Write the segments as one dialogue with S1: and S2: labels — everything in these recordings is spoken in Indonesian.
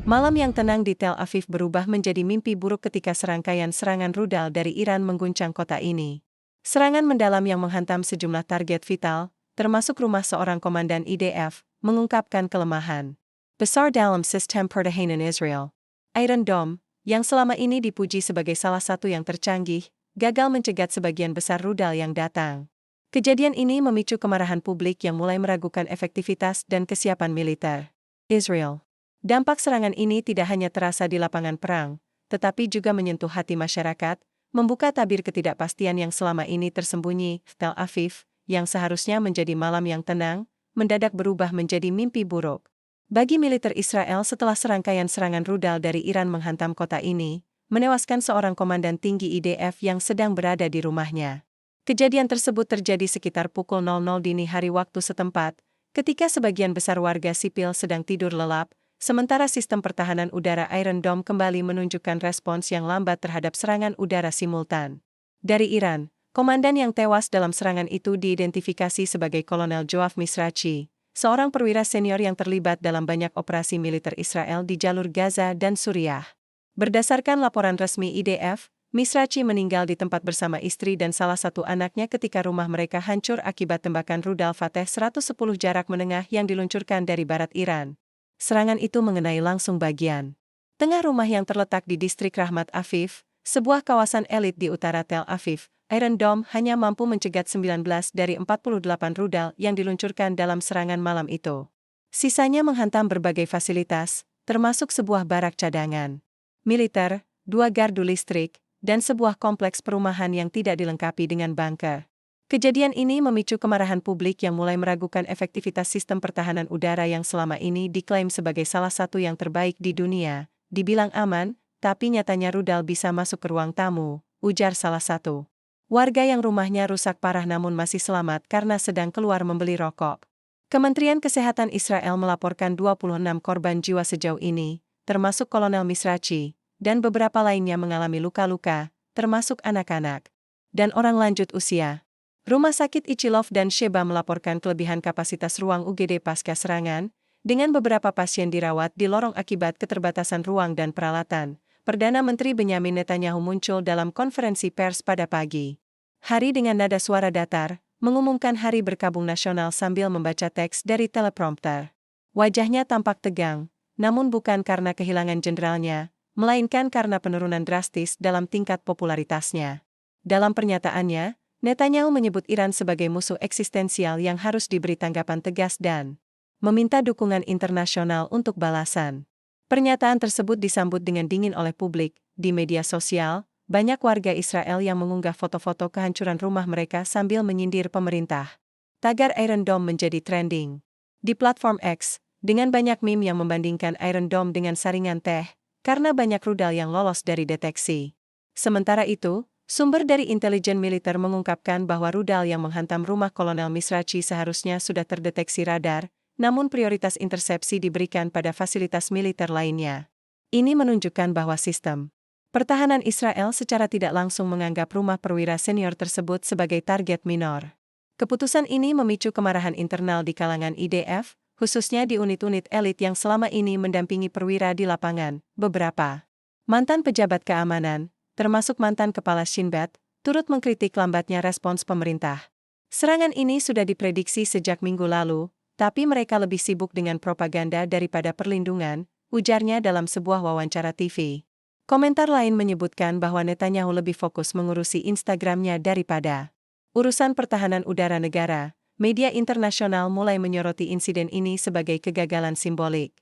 S1: Malam yang tenang di Tel Aviv berubah menjadi mimpi buruk ketika serangkaian serangan rudal dari Iran mengguncang kota ini. Serangan mendalam yang menghantam sejumlah target vital, termasuk rumah seorang komandan IDF, mengungkapkan kelemahan besar dalam sistem pertahanan Israel. Iron Dome, yang selama ini dipuji sebagai salah satu yang tercanggih, gagal mencegat sebagian besar rudal yang datang. Kejadian ini memicu kemarahan publik yang mulai meragukan efektivitas dan kesiapan militer Israel. Dampak serangan ini tidak hanya terasa di lapangan perang, tetapi juga menyentuh hati masyarakat, membuka tabir ketidakpastian yang selama ini tersembunyi. Tel Aviv, yang seharusnya menjadi malam yang tenang, mendadak berubah menjadi mimpi buruk bagi militer Israel setelah serangkaian serangan rudal dari Iran menghantam kota ini, menewaskan seorang komandan tinggi IDF yang sedang berada di rumahnya. Kejadian tersebut terjadi sekitar pukul 00 dini hari waktu setempat, ketika sebagian besar warga sipil sedang tidur lelap, sementara sistem pertahanan udara Iron Dome kembali menunjukkan respons yang lambat terhadap serangan udara simultan dari Iran. Komandan yang tewas dalam serangan itu diidentifikasi sebagai Kolonel Yoav Misrachi, seorang perwira senior yang terlibat dalam banyak operasi militer Israel di jalur Gaza dan Suriah. Berdasarkan laporan resmi IDF, Misrachi meninggal di tempat bersama istri dan salah satu anaknya ketika rumah mereka hancur akibat tembakan rudal Fateh 110 jarak menengah yang diluncurkan dari barat Iran. Serangan itu mengenai langsung bagian tengah rumah yang terletak di distrik Rahmat Aviv, sebuah kawasan elit di utara Tel Aviv. Iron Dome hanya mampu mencegat 19 dari 48 rudal yang diluncurkan dalam serangan malam itu. Sisanya menghantam berbagai fasilitas, termasuk sebuah barak cadangan militer, 2 gardu listrik, dan sebuah kompleks perumahan yang tidak dilengkapi dengan bunker. Kejadian ini memicu kemarahan publik yang mulai meragukan efektivitas sistem pertahanan udara yang selama ini diklaim sebagai salah satu yang terbaik di dunia. Dibilang aman, tapi nyatanya rudal bisa masuk ke ruang tamu, ujar salah satu warga yang rumahnya rusak parah namun masih selamat karena sedang keluar membeli rokok. Kementerian Kesehatan Israel melaporkan 26 korban jiwa sejauh ini, termasuk Kolonel Misrachi, dan beberapa lainnya mengalami luka-luka, termasuk anak-anak dan orang lanjut usia. Rumah sakit Ichilov dan Sheba melaporkan kelebihan kapasitas ruang UGD pasca serangan, dengan beberapa pasien dirawat di lorong akibat keterbatasan ruang dan peralatan. Perdana Menteri Benyamin Netanyahu muncul dalam konferensi pers pada pagi hari dengan nada suara datar, mengumumkan hari berkabung nasional sambil membaca teks dari teleprompter. Wajahnya tampak tegang, namun bukan karena kehilangan jenderalnya, melainkan karena penurunan drastis dalam tingkat popularitasnya. Dalam pernyataannya, Netanyahu menyebut Iran sebagai musuh eksistensial yang harus diberi tanggapan tegas dan meminta dukungan internasional untuk balasan. Pernyataan tersebut disambut dengan dingin oleh publik. Di media sosial, banyak warga Israel yang mengunggah foto-foto kehancuran rumah mereka sambil menyindir pemerintah. Tagar Iron Dome menjadi trending di platform X, dengan banyak meme yang membandingkan Iron Dome dengan saringan teh, karena banyak rudal yang lolos dari deteksi. Sementara itu, sumber dari intelijen militer mengungkapkan bahwa rudal yang menghantam rumah Kolonel Misrachi seharusnya sudah terdeteksi radar, namun prioritas intersepsi diberikan pada fasilitas militer lainnya. Ini menunjukkan bahwa sistem pertahanan Israel secara tidak langsung menganggap rumah perwira senior tersebut sebagai target minor. Keputusan ini memicu kemarahan internal di kalangan IDF, khususnya di unit-unit elit yang selama ini mendampingi perwira di lapangan. Beberapa mantan pejabat keamanan, termasuk mantan kepala Shin Bet, turut mengkritik lambatnya respons pemerintah. Serangan ini sudah diprediksi sejak minggu lalu, tapi mereka lebih sibuk dengan propaganda daripada perlindungan, ujarnya dalam sebuah wawancara TV. Komentar lain menyebutkan bahwa Netanyahu lebih fokus mengurusi Instagramnya daripada urusan pertahanan udara negara. Media internasional mulai menyoroti insiden ini sebagai kegagalan simbolik.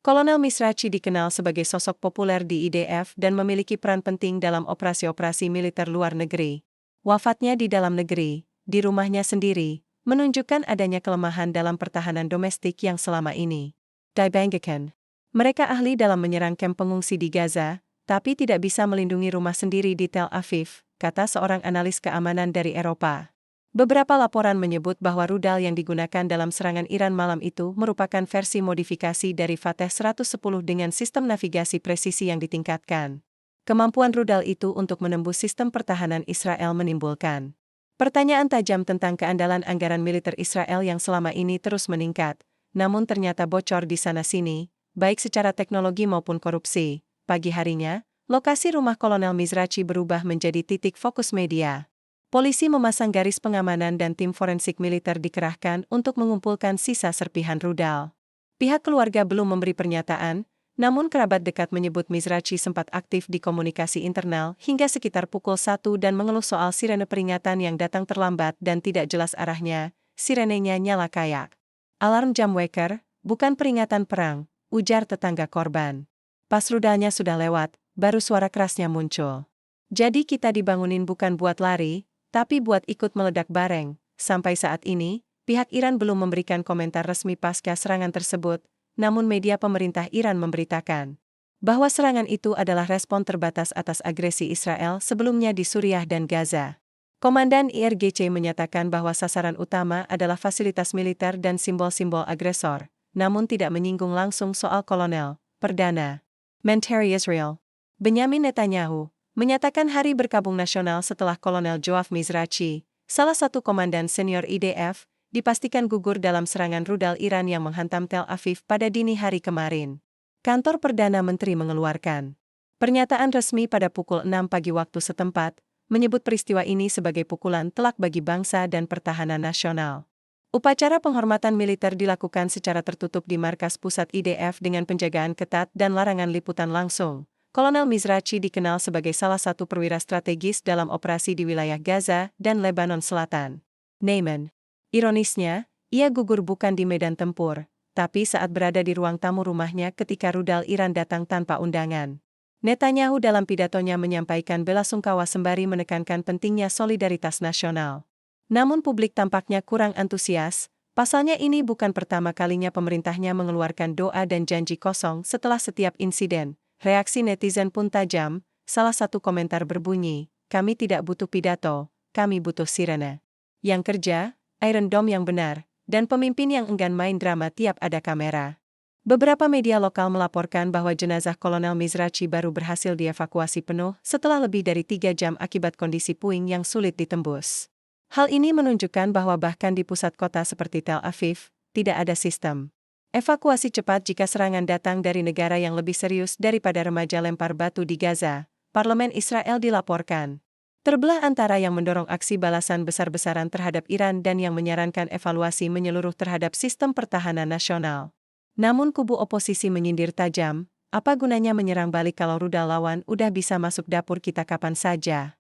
S1: Kolonel Misrachi dikenal sebagai sosok populer di IDF dan memiliki peran penting dalam operasi-operasi militer luar negeri. Wafatnya di dalam negeri, di rumahnya sendiri, menunjukkan adanya kelemahan dalam pertahanan domestik yang selama ini dibanggakan. Mereka ahli dalam menyerang kamp pengungsi di Gaza, tapi tidak bisa melindungi rumah sendiri di Tel Aviv, kata seorang analis keamanan dari Eropa. Beberapa laporan menyebut bahwa rudal yang digunakan dalam serangan Iran malam itu merupakan versi modifikasi dari Fateh 110 dengan sistem navigasi presisi yang ditingkatkan. Kemampuan rudal itu untuk menembus sistem pertahanan Israel menimbulkan pertanyaan tajam tentang keandalan anggaran militer Israel yang selama ini terus meningkat, namun ternyata bocor di sana-sini. baik secara teknologi maupun korupsi. Pagi harinya, lokasi rumah Kolonel Mizrachi berubah menjadi titik fokus media. Polisi memasang garis pengamanan dan tim forensik militer dikerahkan untuk mengumpulkan sisa serpihan rudal. Pihak keluarga belum memberi pernyataan, namun kerabat dekat menyebut Mizrachi sempat aktif di komunikasi internal hingga sekitar pukul 1 dan mengeluh soal sirene peringatan yang datang terlambat dan tidak jelas arahnya. Sirenenya nyala kayak alarm jam waker, bukan peringatan perang, ujar tetangga korban. Pas rudalnya sudah lewat, baru suara kerasnya muncul. Jadi kita dibangunin bukan buat lari, tapi buat ikut meledak bareng. Sampai saat ini, pihak Iran belum memberikan komentar resmi pasca serangan tersebut, namun media pemerintah Iran memberitakan bahwa serangan itu adalah respon terbatas atas agresi Israel sebelumnya di Suriah dan Gaza. Komandan IRGC menyatakan bahwa sasaran utama adalah fasilitas militer dan simbol-simbol agresor, namun tidak menyinggung langsung soal Kolonel Perdana Menteri Israel Benyamin Netanyahu menyatakan hari berkabung nasional setelah Kolonel Yoav Mizrachi, salah satu komandan senior IDF, dipastikan gugur dalam serangan rudal Iran yang menghantam Tel Aviv pada dini hari kemarin. Kantor Perdana Menteri mengeluarkan pernyataan resmi pada pukul 6 pagi waktu setempat, menyebut peristiwa ini sebagai pukulan telak bagi bangsa dan pertahanan nasional. Upacara penghormatan militer dilakukan secara tertutup di markas pusat IDF dengan penjagaan ketat dan larangan liputan langsung. Kolonel Mizrachi dikenal sebagai salah satu perwira strategis dalam operasi di wilayah Gaza dan Lebanon Selatan. Neyman. Ironisnya, ia gugur bukan di medan tempur, tapi saat berada di ruang tamu rumahnya ketika rudal Iran datang tanpa undangan. Netanyahu dalam pidatonya menyampaikan belasungkawa sembari menekankan pentingnya solidaritas nasional. Namun publik tampaknya kurang antusias, pasalnya ini bukan pertama kalinya pemerintahnya mengeluarkan doa dan janji kosong setelah setiap insiden. Reaksi netizen pun tajam, salah satu komentar berbunyi, "Kami tidak butuh pidato, kami butuh sirene yang kerja, Iron Dome yang benar, dan pemimpin yang enggan main drama tiap ada kamera." Beberapa media lokal melaporkan bahwa jenazah Kolonel Mizrachi baru berhasil dievakuasi penuh setelah lebih dari 3 jam akibat kondisi puing yang sulit ditembus. Hal ini menunjukkan bahwa bahkan di pusat kota seperti Tel Aviv, tidak ada sistem evakuasi cepat jika serangan datang dari negara yang lebih serius daripada remaja lempar batu di Gaza. Parlemen Israel dilaporkan terbelah antara yang mendorong aksi balasan besar-besaran terhadap Iran dan yang menyarankan evaluasi menyeluruh terhadap sistem pertahanan nasional. Namun kubu oposisi menyindir tajam, apa gunanya menyerang balik kalau rudal lawan udah bisa masuk dapur kita kapan saja.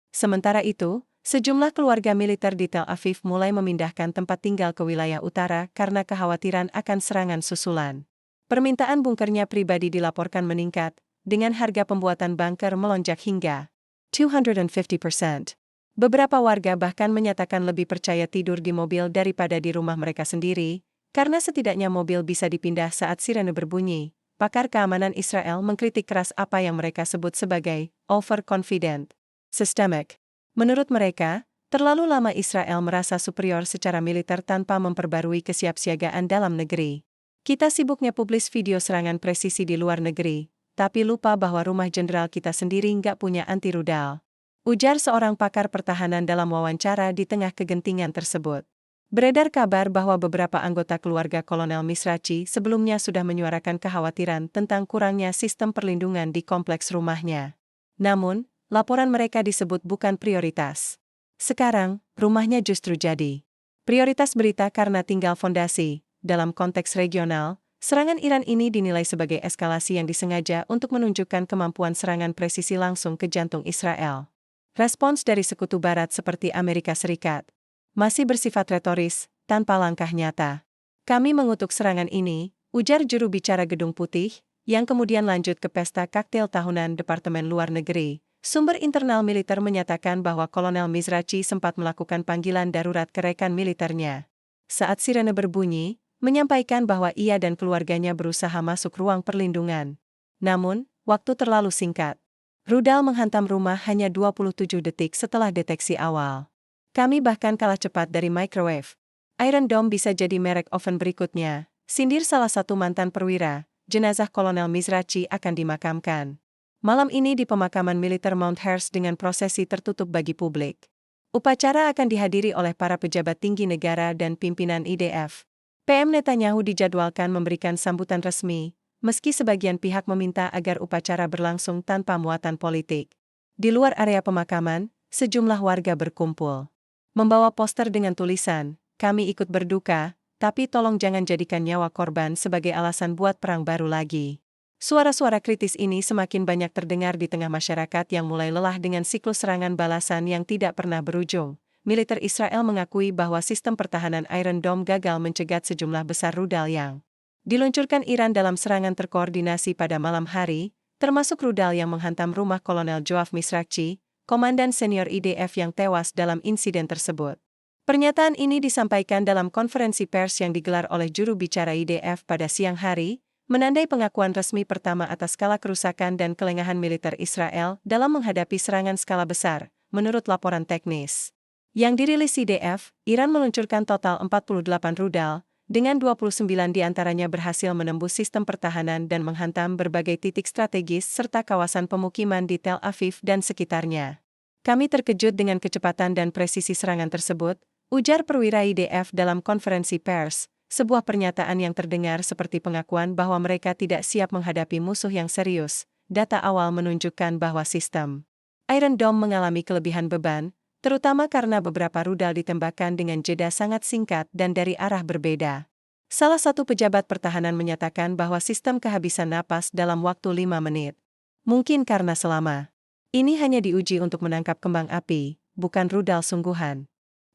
S1: Sementara itu, sejumlah keluarga militer di Tel Aviv mulai memindahkan tempat tinggal ke wilayah utara karena kekhawatiran akan serangan susulan. Permintaan bunkernya pribadi dilaporkan meningkat, dengan harga pembuatan bunker melonjak hingga 250%. Beberapa warga bahkan menyatakan lebih percaya tidur di mobil daripada di rumah mereka sendiri, karena setidaknya mobil bisa dipindah saat sirene berbunyi. Pakar keamanan Israel mengkritik keras apa yang mereka sebut sebagai overconfident systemic. Menurut mereka, terlalu lama Israel merasa superior secara militer tanpa memperbarui kesiapsiagaan dalam negeri. Kita sibuknya publis video serangan presisi di luar negeri, tapi lupa bahwa rumah jenderal kita sendiri nggak punya anti rudal, ujar seorang pakar pertahanan dalam wawancara di tengah kegentingan tersebut. Beredar kabar bahwa beberapa anggota keluarga Kolonel Mizrachi sebelumnya sudah menyuarakan kekhawatiran tentang kurangnya sistem perlindungan di kompleks rumahnya. Namun, laporan mereka disebut bukan prioritas. Sekarang, rumahnya justru jadi prioritas berita karena tinggal fondasi. Dalam konteks regional, serangan Iran ini dinilai sebagai eskalasi yang disengaja untuk menunjukkan kemampuan serangan presisi langsung ke jantung Israel. Respons dari sekutu barat seperti Amerika Serikat masih bersifat retoris, tanpa langkah nyata. Kami mengutuk serangan ini, ujar juru bicara Gedung Putih, yang kemudian lanjut ke pesta kaktail tahunan Departemen Luar Negeri. Sumber internal militer menyatakan bahwa Kolonel Mizrachi sempat melakukan panggilan darurat ke rekan militernya. Saat sirene berbunyi, menyampaikan bahwa ia dan keluarganya berusaha masuk ruang perlindungan. Namun, waktu terlalu singkat. Rudal menghantam rumah hanya 27 detik setelah deteksi awal. Kami bahkan kalah cepat dari microwave. Iron Dome bisa jadi merek oven berikutnya, sindir salah satu mantan perwira. Jenazah Kolonel Mizrachi akan dimakamkan malam ini di pemakaman militer Mount Hersth dengan prosesi tertutup bagi publik. Upacara akan dihadiri oleh para pejabat tinggi negara dan pimpinan IDF. PM Netanyahu dijadwalkan memberikan sambutan resmi, meski sebagian pihak meminta agar upacara berlangsung tanpa muatan politik. Di luar area pemakaman, sejumlah warga berkumpul, membawa poster dengan tulisan, "Kami ikut berduka, tapi tolong jangan jadikan nyawa korban sebagai alasan buat perang baru lagi." Suara-suara kritis ini semakin banyak terdengar di tengah masyarakat yang mulai lelah dengan siklus serangan balasan yang tidak pernah berujung. Militer Israel mengakui bahwa sistem pertahanan Iron Dome gagal mencegat sejumlah besar rudal yang diluncurkan Iran dalam serangan terkoordinasi pada malam hari, termasuk rudal yang menghantam rumah Kolonel Yoav Misrakchi, komandan senior IDF yang tewas dalam insiden tersebut. Pernyataan ini disampaikan dalam konferensi pers yang digelar oleh juru bicara IDF pada siang hari, menandai pengakuan resmi pertama atas skala kerusakan dan kelengahan militer Israel dalam menghadapi serangan skala besar, menurut laporan teknis yang dirilis IDF. Iran meluncurkan total 48 rudal, dengan 29 diantaranya berhasil menembus sistem pertahanan dan menghantam berbagai titik strategis serta kawasan pemukiman di Tel Aviv dan sekitarnya. "Kami terkejut dengan kecepatan dan presisi serangan tersebut," ujar perwira IDF dalam konferensi pers. Sebuah pernyataan yang terdengar seperti pengakuan bahwa mereka tidak siap menghadapi musuh yang serius. Data awal menunjukkan bahwa sistem Iron Dome mengalami kelebihan beban, terutama karena beberapa rudal ditembakkan dengan jeda sangat singkat dan dari arah berbeda. Salah satu pejabat pertahanan menyatakan bahwa sistem kehabisan napas dalam waktu 5 menit. Mungkin karena selama ini hanya diuji untuk menangkap kembang api, bukan rudal sungguhan.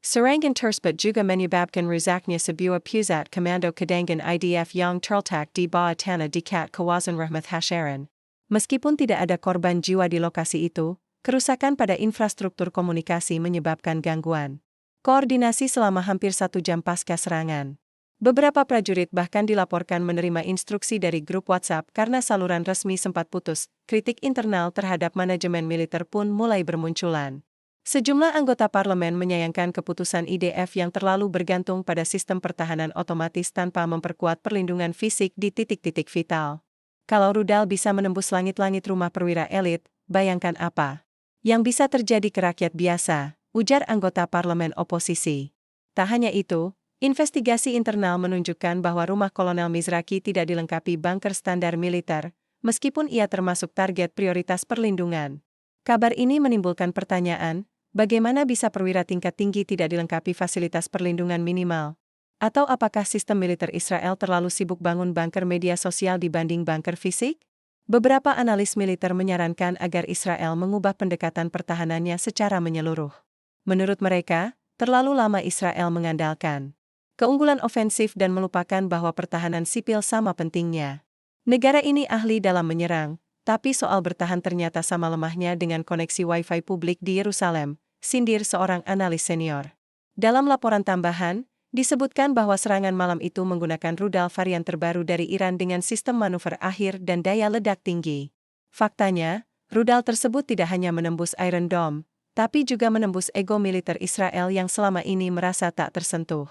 S1: Serangan tersebut juga menyebabkan rusaknya sebuah pusat komando cadangan IDF yang terletak di bawah tanah dekat kawasan Rahmat Hasharon. Meskipun tidak ada korban jiwa di lokasi itu, kerusakan pada infrastruktur komunikasi menyebabkan gangguan koordinasi selama hampir 1 jam pasca serangan. Beberapa prajurit bahkan dilaporkan menerima instruksi dari grup WhatsApp karena saluran resmi sempat putus. Kritik internal terhadap manajemen militer pun mulai bermunculan. Sejumlah anggota parlemen menyayangkan keputusan IDF yang terlalu bergantung pada sistem pertahanan otomatis tanpa memperkuat perlindungan fisik di titik-titik vital. Kalau rudal bisa menembus langit-langit rumah perwira elit, bayangkan apa yang bisa terjadi ke rakyat biasa, ujar anggota parlemen oposisi. Tak hanya itu, investigasi internal menunjukkan bahwa rumah Kolonel Misrakchi tidak dilengkapi bunker standar militer, meskipun ia termasuk target prioritas perlindungan. Kabar ini menimbulkan pertanyaan, bagaimana bisa perwira tingkat tinggi tidak dilengkapi fasilitas perlindungan minimal? Atau apakah sistem militer Israel terlalu sibuk bangun bunker media sosial dibanding bunker fisik? Beberapa analis militer menyarankan agar Israel mengubah pendekatan pertahanannya secara menyeluruh. Menurut mereka, terlalu lama Israel mengandalkan keunggulan ofensif dan melupakan bahwa pertahanan sipil sama pentingnya. Negara ini ahli dalam menyerang, tapi soal bertahan ternyata sama lemahnya dengan koneksi Wi-Fi publik di Yerusalem, sindir seorang analis senior. Dalam laporan tambahan, disebutkan bahwa serangan malam itu menggunakan rudal varian terbaru dari Iran dengan sistem manuver akhir dan daya ledak tinggi. Faktanya, rudal tersebut tidak hanya menembus Iron Dome, tapi juga menembus ego militer Israel yang selama ini merasa tak tersentuh.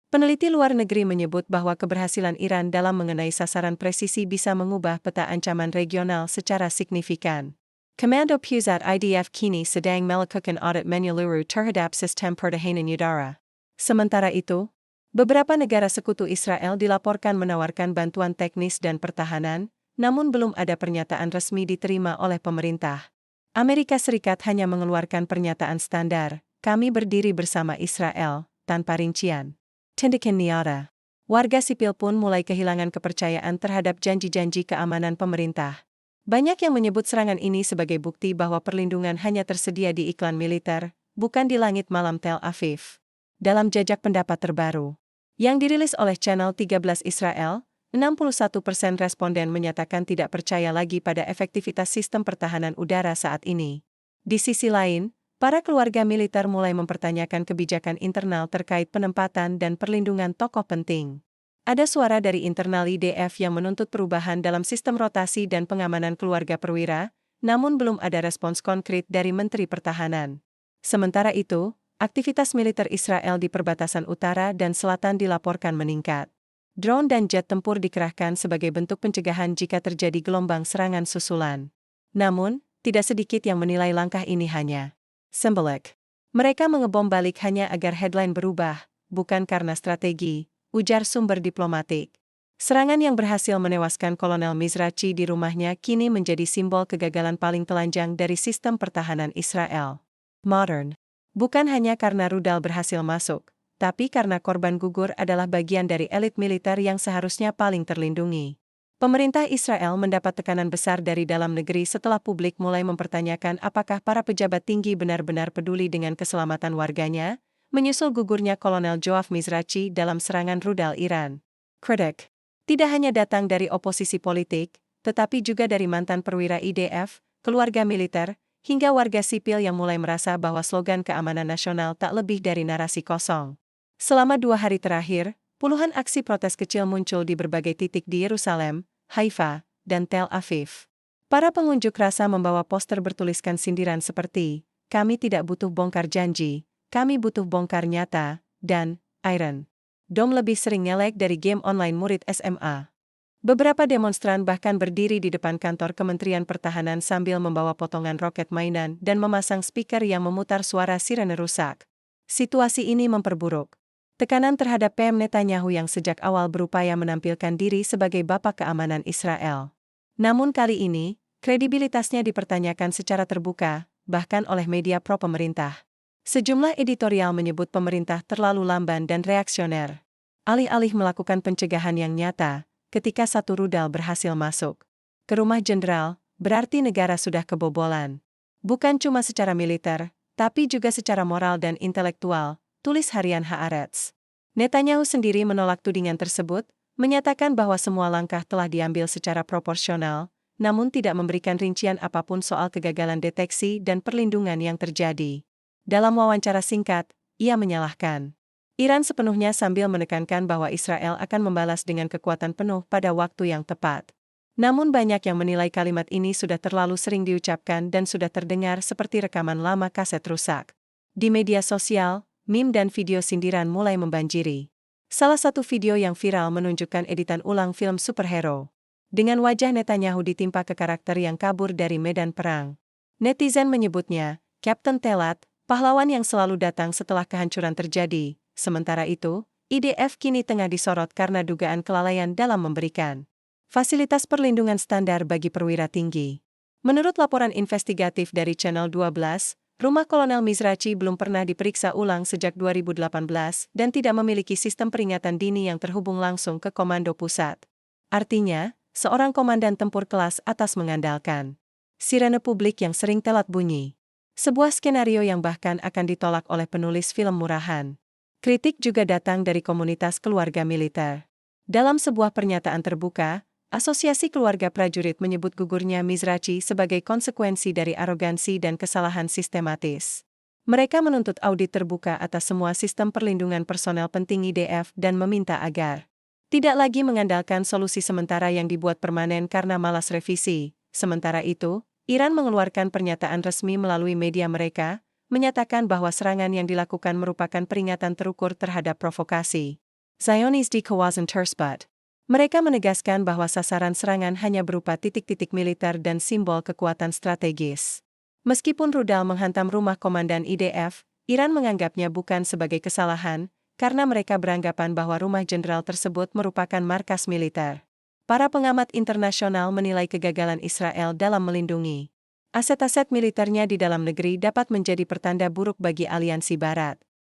S1: Peneliti luar negeri menyebut bahwa keberhasilan Iran dalam mengenai sasaran presisi bisa mengubah peta ancaman regional secara signifikan. Komando Pusat IDF kini sedang melakukan audit menyeluruh terhadap sistem pertahanan udara. Sementara itu, beberapa negara sekutu Israel dilaporkan menawarkan bantuan teknis dan pertahanan, namun belum ada pernyataan resmi diterima oleh pemerintah. Amerika Serikat hanya mengeluarkan pernyataan standar, "Kami berdiri bersama Israel," tanpa rincian. Tindakan nyata. Warga sipil pun mulai kehilangan kepercayaan terhadap janji-janji keamanan pemerintah. Banyak yang menyebut serangan ini sebagai bukti bahwa perlindungan hanya tersedia di iklan militer, bukan di langit malam Tel Aviv. Dalam jajak pendapat terbaru yang dirilis oleh Channel 13 Israel, 61% responden menyatakan tidak percaya lagi pada efektivitas sistem pertahanan udara saat ini. Di sisi lain, para keluarga militer mulai mempertanyakan kebijakan internal terkait penempatan dan perlindungan tokoh penting. Ada suara dari internal IDF yang menuntut perubahan dalam sistem rotasi dan pengamanan keluarga perwira, namun belum ada respons konkret dari Menteri Pertahanan. Sementara itu, aktivitas militer Israel di perbatasan utara dan selatan dilaporkan meningkat. Drone dan jet tempur dikerahkan sebagai bentuk pencegahan jika terjadi gelombang serangan susulan. Namun, tidak sedikit yang menilai langkah ini hanya simbolik. Mereka mengebom balik hanya agar headline berubah, bukan karena strategi, ujar sumber diplomatik. Serangan yang berhasil menewaskan Kolonel Mizrachi di rumahnya kini menjadi simbol kegagalan paling telanjang dari sistem pertahanan Israel modern. Bukan hanya karena rudal berhasil masuk, tapi karena korban gugur adalah bagian dari elit militer yang seharusnya paling terlindungi. Pemerintah Israel mendapat tekanan besar dari dalam negeri setelah publik mulai mempertanyakan apakah para pejabat tinggi benar-benar peduli dengan keselamatan warganya, menyusul gugurnya Kolonel Yoav Mizrachi dalam serangan rudal Iran. Kritik tidak hanya datang dari oposisi politik, tetapi juga dari mantan perwira IDF, keluarga militer, hingga warga sipil yang mulai merasa bahwa slogan keamanan nasional tak lebih dari narasi kosong. Selama 2 hari terakhir, puluhan aksi protes kecil muncul di berbagai titik di Yerusalem, Haifa, dan Tel Aviv. Para pengunjuk rasa membawa poster bertuliskan sindiran seperti, "Kami tidak butuh bongkar janji, kami butuh bongkar nyata," dan "Iron Dome lebih sering nyelek dari game online murid SMA." Beberapa demonstran bahkan berdiri di depan kantor Kementerian Pertahanan sambil membawa potongan roket mainan dan memasang speaker yang memutar suara sirene rusak. Situasi ini memperburuk tekanan terhadap PM Netanyahu yang sejak awal berupaya menampilkan diri sebagai bapak keamanan Israel. Namun kali ini, kredibilitasnya dipertanyakan secara terbuka, bahkan oleh media pro-pemerintah. Sejumlah editorial menyebut pemerintah terlalu lamban dan reaksioner. Alih-alih melakukan pencegahan yang nyata, ketika satu rudal berhasil masuk ke rumah jenderal, berarti negara sudah kebobolan. Bukan cuma secara militer, tapi juga secara moral dan intelektual, tulis harian Haaretz. Netanyahu sendiri menolak tudingan tersebut, menyatakan bahwa semua langkah telah diambil secara proporsional, namun tidak memberikan rincian apapun soal kegagalan deteksi dan perlindungan yang terjadi. Dalam wawancara singkat, ia menyalahkan Iran sepenuhnya sambil menekankan bahwa Israel akan membalas dengan kekuatan penuh pada waktu yang tepat. Namun banyak yang menilai kalimat ini sudah terlalu sering diucapkan dan sudah terdengar seperti rekaman lama kaset rusak. Di media sosial, meme dan video sindiran mulai membanjiri. Salah satu video yang viral menunjukkan editan ulang film superhero, dengan wajah Netanyahu ditimpa ke karakter yang kabur dari medan perang. Netizen menyebutnya, Captain Telat, pahlawan yang selalu datang setelah kehancuran terjadi. Sementara itu, IDF kini tengah disorot karena dugaan kelalaian dalam memberikan fasilitas perlindungan standar bagi perwira tinggi. Menurut laporan investigatif dari Channel 12, rumah Kolonel Mizrachi belum pernah diperiksa ulang sejak 2018 dan tidak memiliki sistem peringatan dini yang terhubung langsung ke komando pusat. Artinya, seorang komandan tempur kelas atas mengandalkan sirene publik yang sering telat bunyi. Sebuah skenario yang bahkan akan ditolak oleh penulis film murahan. Kritik juga datang dari komunitas keluarga militer. Dalam sebuah pernyataan terbuka, Asosiasi Keluarga Prajurit menyebut gugurnya Mizrachi sebagai konsekuensi dari arogansi dan kesalahan sistematis. Mereka menuntut audit terbuka atas semua sistem perlindungan personel penting IDF dan meminta agar tidak lagi mengandalkan solusi sementara yang dibuat permanen karena malas revisi. Sementara itu, Iran mengeluarkan pernyataan resmi melalui media mereka, menyatakan bahwa serangan yang dilakukan merupakan peringatan terukur terhadap provokasi Zionis di kawasan tersebut. Mereka menegaskan bahwa sasaran serangan hanya berupa titik-titik militer dan simbol kekuatan strategis. Meskipun rudal menghantam rumah komandan IDF, Iran menganggapnya bukan sebagai kesalahan, karena mereka beranggapan bahwa rumah jenderal tersebut merupakan markas militer. Para pengamat internasional menilai kegagalan Israel dalam melindungi aset-aset militernya di dalam negeri dapat menjadi pertanda buruk bagi aliansi Barat.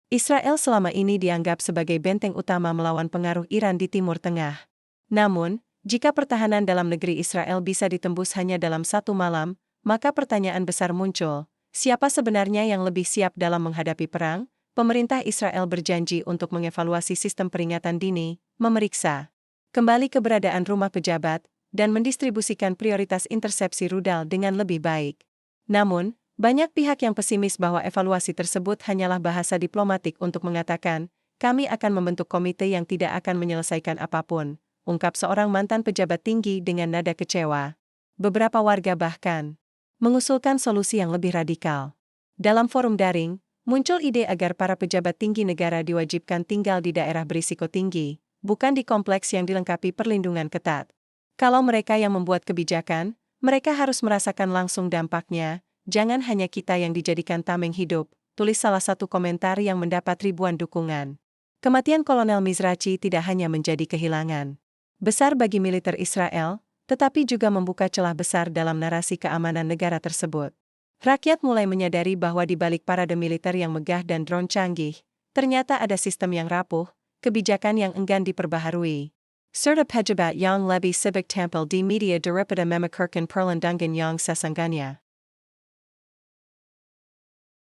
S1: Israel selama ini dianggap sebagai benteng utama melawan pengaruh Iran di Timur Tengah. Namun, jika pertahanan dalam negeri Israel bisa ditembus hanya dalam satu malam, maka pertanyaan besar muncul, siapa sebenarnya yang lebih siap dalam menghadapi perang? Pemerintah Israel berjanji untuk mengevaluasi sistem peringatan dini, memeriksa kembali keberadaan rumah pejabat, dan mendistribusikan prioritas intersepsi rudal dengan lebih baik. Namun, banyak pihak yang pesimis bahwa evaluasi tersebut hanyalah bahasa diplomatik untuk mengatakan, kami akan membentuk komite yang tidak akan menyelesaikan apapun, ungkap seorang mantan pejabat tinggi dengan nada kecewa. Beberapa warga bahkan mengusulkan solusi yang lebih radikal. Dalam forum daring, muncul ide agar para pejabat tinggi negara diwajibkan tinggal di daerah berisiko tinggi, bukan di kompleks yang dilengkapi perlindungan ketat. Kalau mereka yang membuat kebijakan, mereka harus merasakan langsung dampaknya, jangan hanya kita yang dijadikan tameng hidup, tulis salah satu komentar yang mendapat ribuan dukungan. Kematian Kolonel Mizrachi tidak hanya menjadi kehilangan besar bagi militer Israel, tetapi juga membuka celah besar dalam narasi keamanan negara tersebut. Rakyat mulai menyadari bahwa di balik parade militer yang megah dan drone canggih, ternyata ada sistem yang rapuh, kebijakan yang enggan diperbaharui. Serta pejabat yang lebih sibuk tampil di media daripada memikirkan perlindungan yang sesungguhnya.